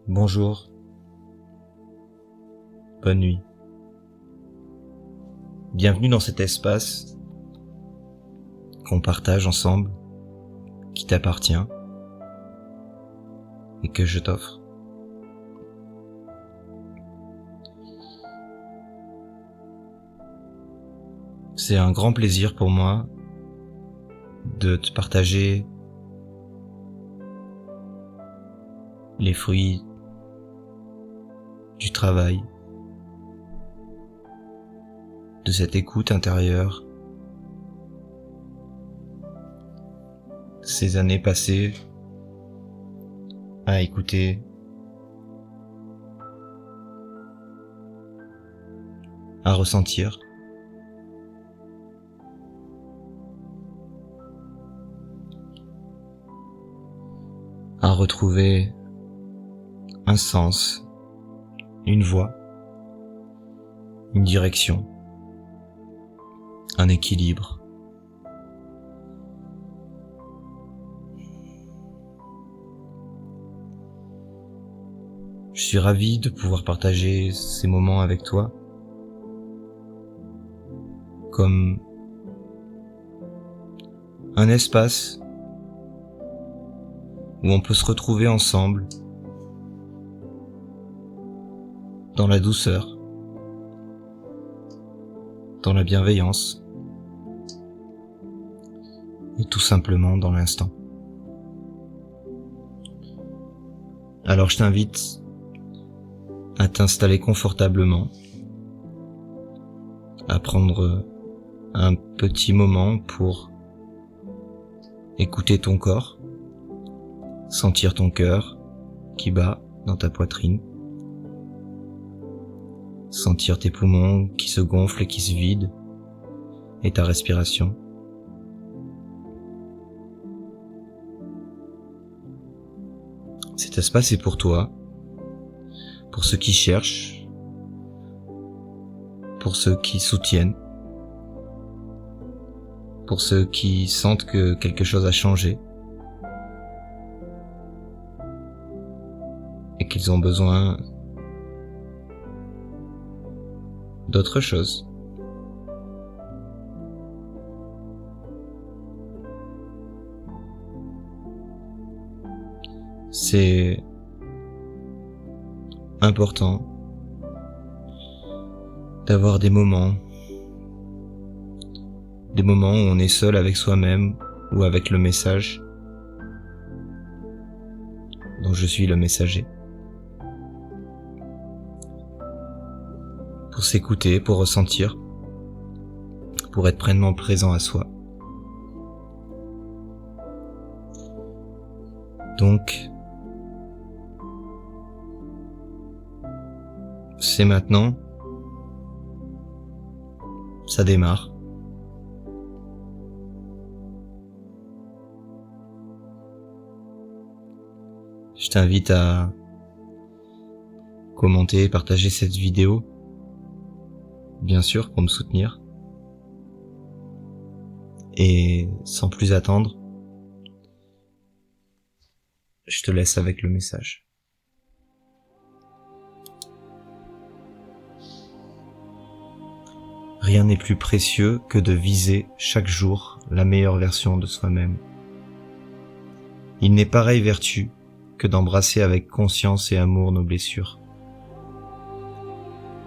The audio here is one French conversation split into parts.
Bonjour, bonne nuit. Bienvenue dans cet espace qu'on partage ensemble, qui t'appartient et que je t'offre. C'est un grand plaisir pour moi de te partager les fruits du travail, de cette écoute intérieure, ces années passées à écouter, à ressentir, à retrouver un sens, une voie, une direction, un équilibre. Je suis ravi de pouvoir partager ces moments avec toi comme un espace où on peut se retrouver ensemble dans la douceur, dans la bienveillance et tout simplement dans l'instant. Alors je t'invite à t'installer confortablement, à prendre un petit moment pour écouter ton corps, sentir ton cœur qui bat dans ta poitrine, sentir tes poumons qui se gonflent et qui se vident, et ta respiration. Cet espace est pour toi, pour ceux qui cherchent, pour ceux qui soutiennent, pour ceux qui sentent que quelque chose a changé et qu'ils ont besoin d'autre chose. C'est important d'avoir des moments où on est seul avec soi-même ou avec le message dont je suis le messager. Pour s'écouter, pour ressentir, pour être pleinement présent à soi. Donc, c'est maintenant, ça démarre. Je t'invite à commenter et partager cette vidéo, bien sûr, pour me soutenir. Et sans plus attendre, je te laisse avec le message. Rien n'est plus précieux que de viser chaque jour la meilleure version de soi-même. Il n'est pareille vertu que d'embrasser avec conscience et amour nos blessures.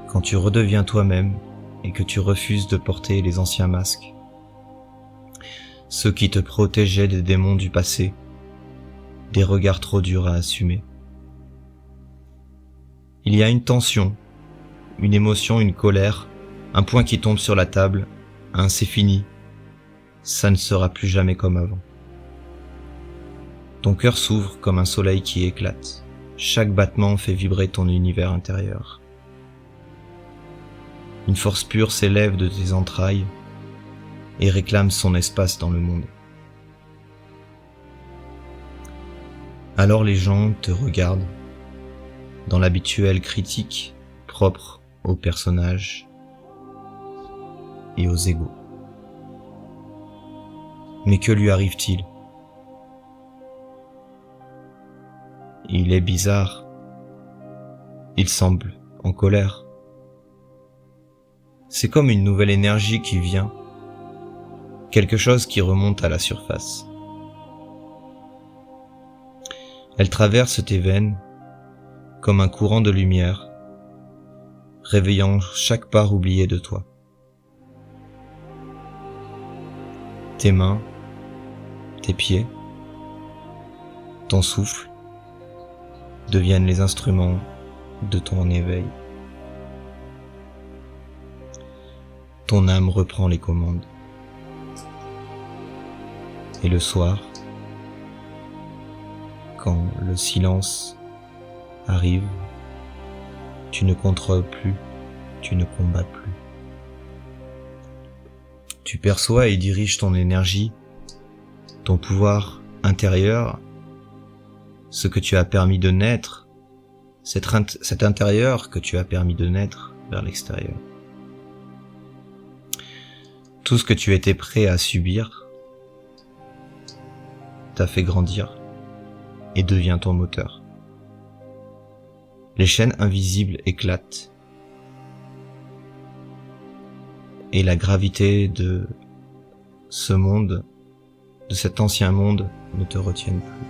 Quand tu redeviens toi-même et que tu refuses de porter les anciens masques, ceux qui te protégeaient des démons du passé, des regards trop durs à assumer. Il y a une tension, une émotion, une colère, un point qui tombe sur la table, un c'est fini, ça ne sera plus jamais comme avant. Ton cœur s'ouvre comme un soleil qui éclate. Chaque battement fait vibrer ton univers intérieur. Une force pure s'élève de tes entrailles et réclame son espace dans le monde. Alors les gens te regardent dans l'habituelle critique propre aux personnages et aux égos. Mais que lui arrive-t-il ? Il est bizarre, Il semble en colère. C'est comme une nouvelle énergie qui vient, quelque chose qui remonte à la surface. Elle traverse tes veines comme un courant de lumière, réveillant chaque part oubliée de toi. Tes mains, tes pieds, ton souffle deviennent les instruments de ton éveil. Ton âme reprend les commandes. Et le soir, quand le silence arrive, tu ne contrôles plus, tu ne combats plus. Tu perçois et diriges ton énergie, ton pouvoir intérieur, ce que tu as permis de naître, cet intérieur que tu as permis de naître vers l'extérieur. Tout ce que tu étais prêt à subir t'a fait grandir et devient ton moteur. Les chaînes invisibles éclatent et la gravité de ce monde, de cet ancien monde, ne te retiennent plus.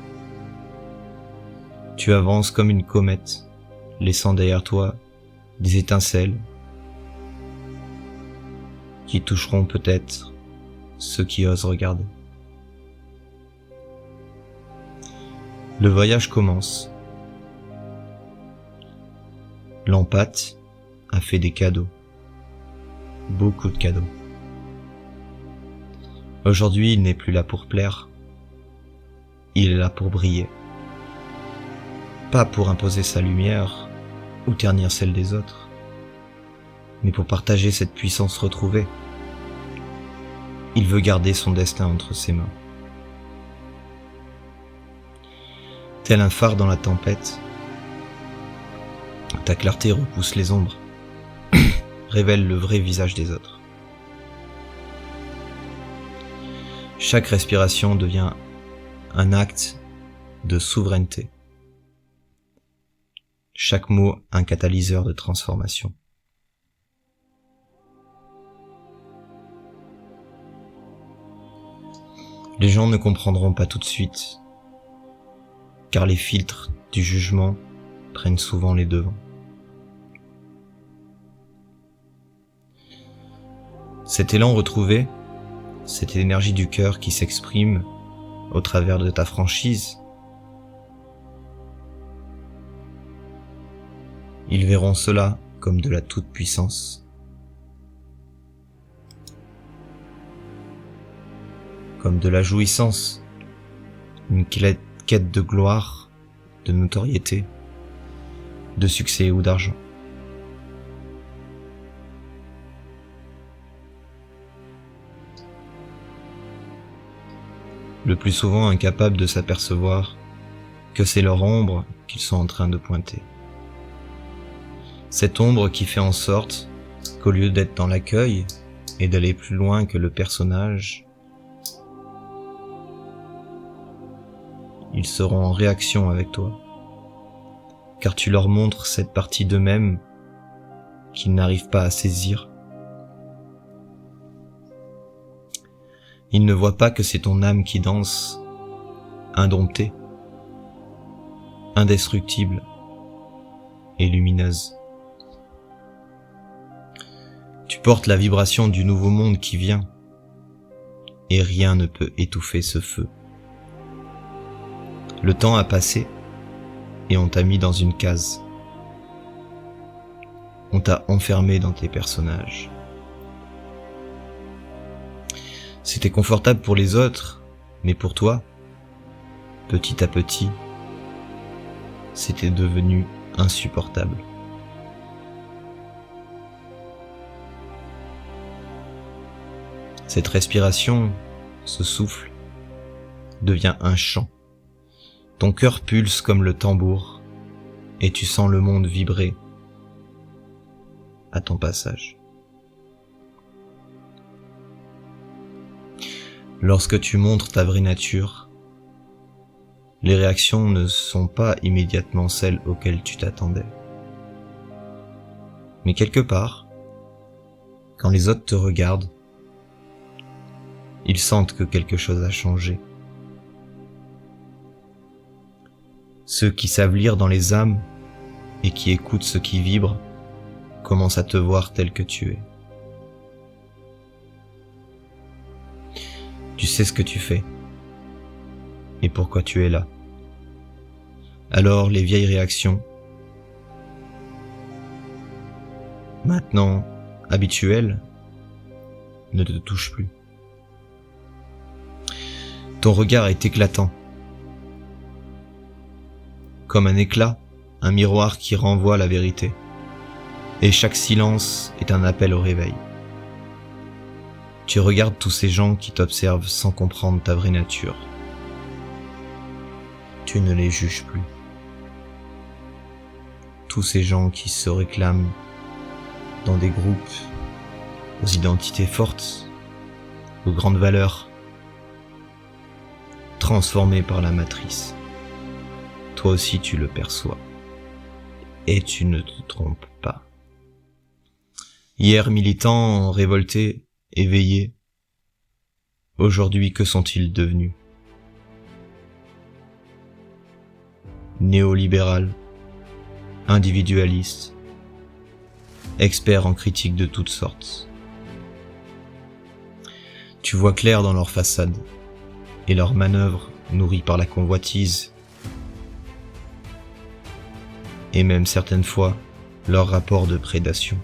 Tu avances comme une comète, laissant derrière toi des étincelles qui toucheront peut-être ceux qui osent regarder. Le voyage commence. L'empathe a fait des cadeaux. Beaucoup de cadeaux. Aujourd'hui, il n'est plus là pour plaire. Il est là pour briller. Pas pour imposer sa lumière ou ternir celle des autres, mais pour partager cette puissance retrouvée. Il veut garder son destin entre ses mains. Tel un phare dans la tempête, ta clarté repousse les ombres, révèle le vrai visage des autres. Chaque respiration devient un acte de souveraineté. Chaque mot un catalyseur de transformation. Les gens ne comprendront pas tout de suite, car les filtres du jugement prennent souvent les devants. Cet élan retrouvé, cette énergie du cœur qui s'exprime au travers de ta franchise, ils verront cela comme de la toute-puissance. Comme de la jouissance, une quête de gloire, de notoriété, de succès ou d'argent. Le plus souvent incapables de s'apercevoir que c'est leur ombre qu'ils sont en train de pointer. Cette ombre qui fait en sorte qu'au lieu d'être dans l'accueil et d'aller plus loin que le personnage, ils seront en réaction avec toi, car tu leur montres cette partie d'eux-mêmes qu'ils n'arrivent pas à saisir. Ils ne voient pas que c'est ton âme qui danse, indomptée, indestructible et lumineuse. Tu portes la vibration du nouveau monde qui vient, et rien ne peut étouffer ce feu. Le temps a passé, et on t'a mis dans une case. On t'a enfermé dans tes personnages. C'était confortable pour les autres, mais pour toi, petit à petit, c'était devenu insupportable. Cette respiration, ce souffle, devient un chant. Ton cœur pulse comme le tambour, et tu sens le monde vibrer à ton passage. Lorsque tu montres ta vraie nature, les réactions ne sont pas immédiatement celles auxquelles tu t'attendais. Mais quelque part, quand les autres te regardent, ils sentent que quelque chose a changé. Ceux qui savent lire dans les âmes et qui écoutent ce qui vibre commencent à te voir tel que tu es. Tu sais ce que tu fais et pourquoi tu es là. Alors les vieilles réactions, maintenant habituelles, ne te touchent plus. Ton regard est éclatant, comme un éclat, un miroir qui renvoie la vérité. Et chaque silence est un appel au réveil. Tu regardes tous ces gens qui t'observent sans comprendre ta vraie nature. Tu ne les juges plus. Tous ces gens qui se réclament dans des groupes aux identités fortes, aux grandes valeurs, transformés par la matrice. Toi aussi tu le perçois. Et tu ne te trompes pas. Hier militants, révoltés, éveillés. Aujourd'hui, que sont-ils devenus? Néolibéral, individualiste, experts en critique de toutes sortes. Tu vois clair dans leurs façades et leurs manœuvres nourries par la convoitise, et même certaines fois leur rapport de prédation.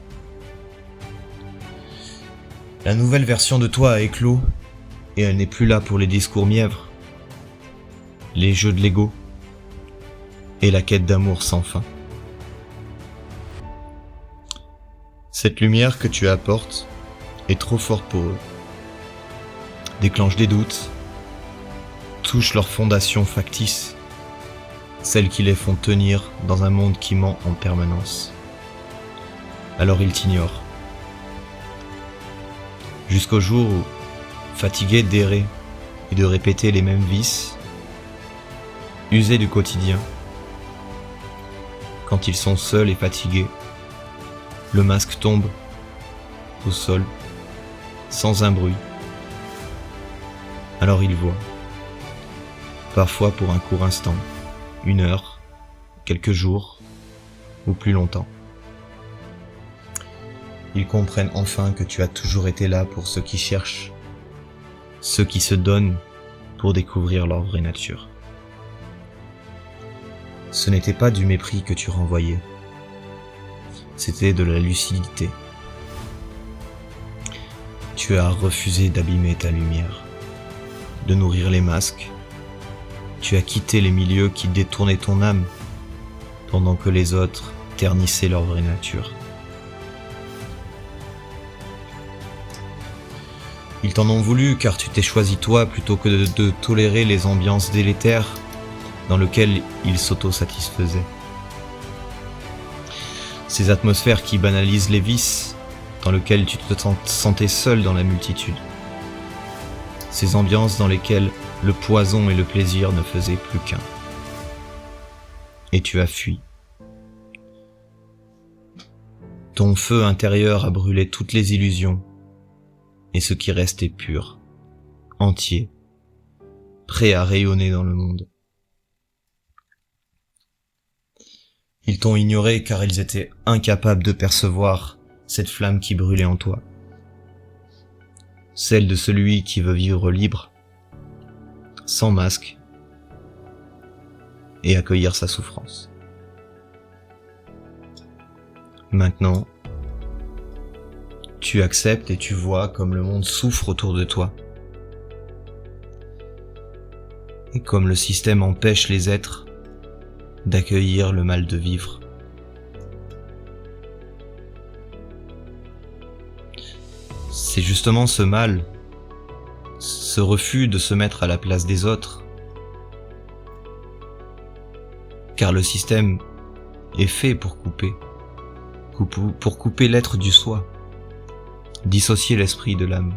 La nouvelle version de toi a éclos et elle n'est plus là pour les discours mièvres, les jeux de l'ego et la quête d'amour sans fin. Cette lumière que tu apportes est trop forte pour eux, déclenche des doutes, touche leurs fondations factices, celles qui les font tenir dans un monde qui ment en permanence. Alors ils t'ignorent. Jusqu'au jour où, fatigués d'errer et de répéter les mêmes vices, usés du quotidien, quand ils sont seuls et fatigués, le masque tombe au sol, sans un bruit. Alors ils voient, parfois pour un court instant, 1 heure, quelques jours, ou plus longtemps. Ils comprennent enfin que tu as toujours été là pour ceux qui cherchent, ceux qui se donnent pour découvrir leur vraie nature. Ce n'était pas du mépris que tu renvoyais, c'était de la lucidité. Tu as refusé d'abîmer ta lumière, de nourrir les masques. Tu as quitté les milieux qui détournaient ton âme, pendant que les autres ternissaient leur vraie nature. Ils t'en ont voulu car tu t'es choisi toi plutôt que de tolérer les ambiances délétères dans lesquelles ils s'auto-satisfaisaient. Ces atmosphères qui banalisent les vices, dans lesquelles tu te sentais seul dans la multitude. Ces ambiances dans lesquelles le poison et le plaisir ne faisaient plus qu'un. Et tu as fui. Ton feu intérieur a brûlé toutes les illusions, et ce qui restait pur, entier, prêt à rayonner dans le monde. Ils t'ont ignoré car ils étaient incapables de percevoir cette flamme qui brûlait en toi. Celle de celui qui veut vivre libre, sans masque, et accueillir sa souffrance. Maintenant, tu acceptes et tu vois comme le monde souffre autour de toi. Et comme le système empêche les êtres d'accueillir le mal de vivre. C'est justement ce mal, ce refus de se mettre à la place des autres, car le système est fait pour couper l'être du soi, dissocier l'esprit de l'âme,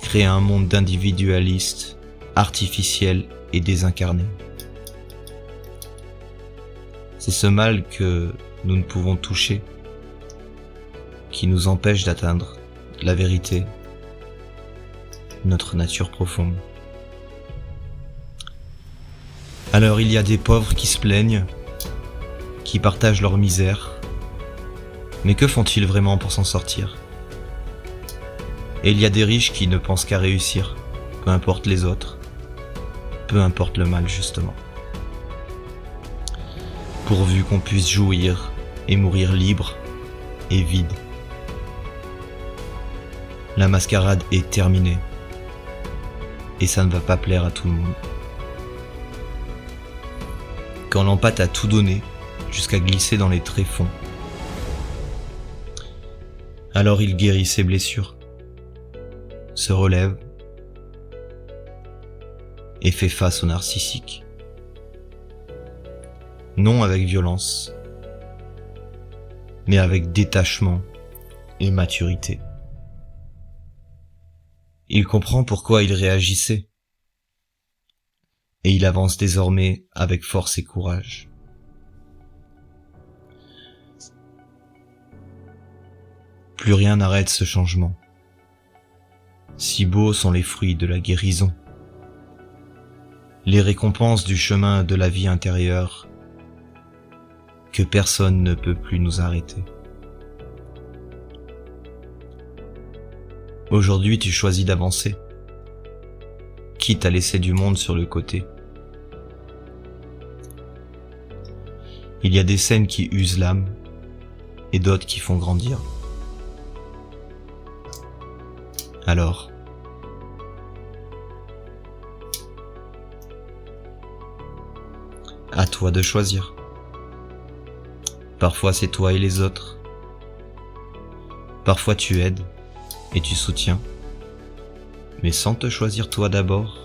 créer un monde d'individualistes, artificiels et désincarnés. C'est ce mal que nous ne pouvons toucher qui nous empêchent d'atteindre la vérité, notre nature profonde. Alors il y a des pauvres qui se plaignent, qui partagent leur misère, mais que font-ils vraiment pour s'en sortir? Et il y a des riches qui ne pensent qu'à réussir, peu importe les autres, peu importe le mal justement. Pourvu qu'on puisse jouir et mourir libre et vide. La mascarade est terminée, et ça ne va pas plaire à tout le monde. Quand l'empâte a tout donné, jusqu'à glisser dans les tréfonds, alors il guérit ses blessures, se relève et fait face au narcissique. Non avec violence, mais avec détachement et maturité. Il comprend pourquoi il réagissait, et il avance désormais avec force et courage. Plus rien n'arrête ce changement. Si beaux sont les fruits de la guérison, les récompenses du chemin de la vie intérieure, que personne ne peut plus nous arrêter. Aujourd'hui, tu choisis d'avancer, quitte à laisser du monde sur le côté. Il y a des scènes qui usent l'âme et d'autres qui font grandir. Alors, à toi de choisir. Parfois c'est toi et les autres. Parfois tu aides et tu soutiens, mais sans te choisir toi d'abord.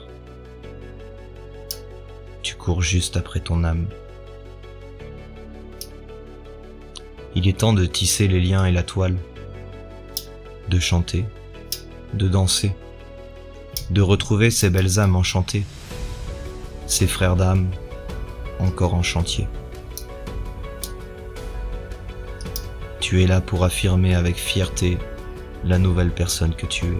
Tu cours juste après ton âme. Il est temps de tisser les liens et la toile, de chanter, de danser, de retrouver ces belles âmes enchantées, ces frères d'âme encore en chantier. Tu es là pour affirmer avec fierté la nouvelle personne que tu es.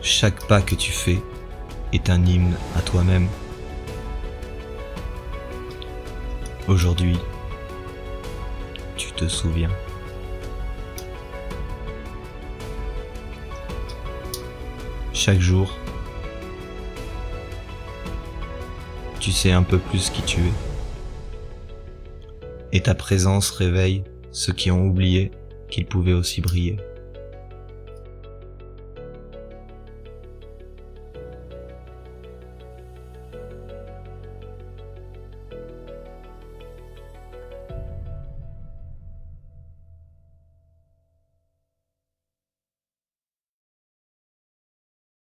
Chaque pas que tu fais est un hymne à toi-même. Aujourd'hui, tu te souviens. Chaque jour, tu sais un peu plus qui tu es. Et ta présence réveille ceux qui ont oublié qu'ils pouvaient aussi briller.